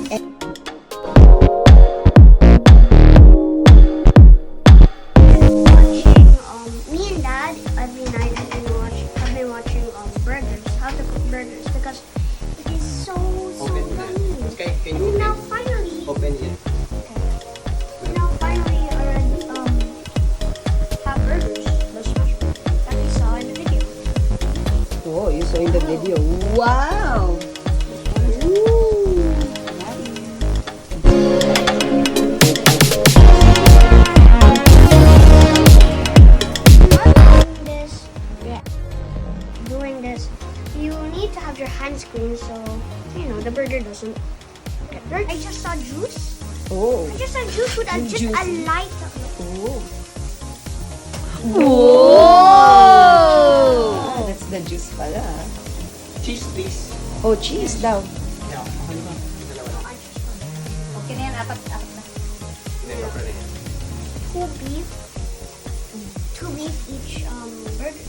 Me and Dad every night have been watching burgers, how to cook burgers, because it is so yummy. Okay, can you And now finally, open it? already have burgers, the smash burgers that we saw in the video. Oh, you saw in the video. Wow! Doing this, you need to have your hands clean so the burger doesn't get dirty. I just saw juice. Oh. I just saw juice with just Juice. a light. Oh. Oh! That's the juice pala. Cheese, please. Oh, cheese daw. Yeah, okay ba? Dalawa lang. Okay na yan, apat na. Hindi, okay na yan. Two beef each burger.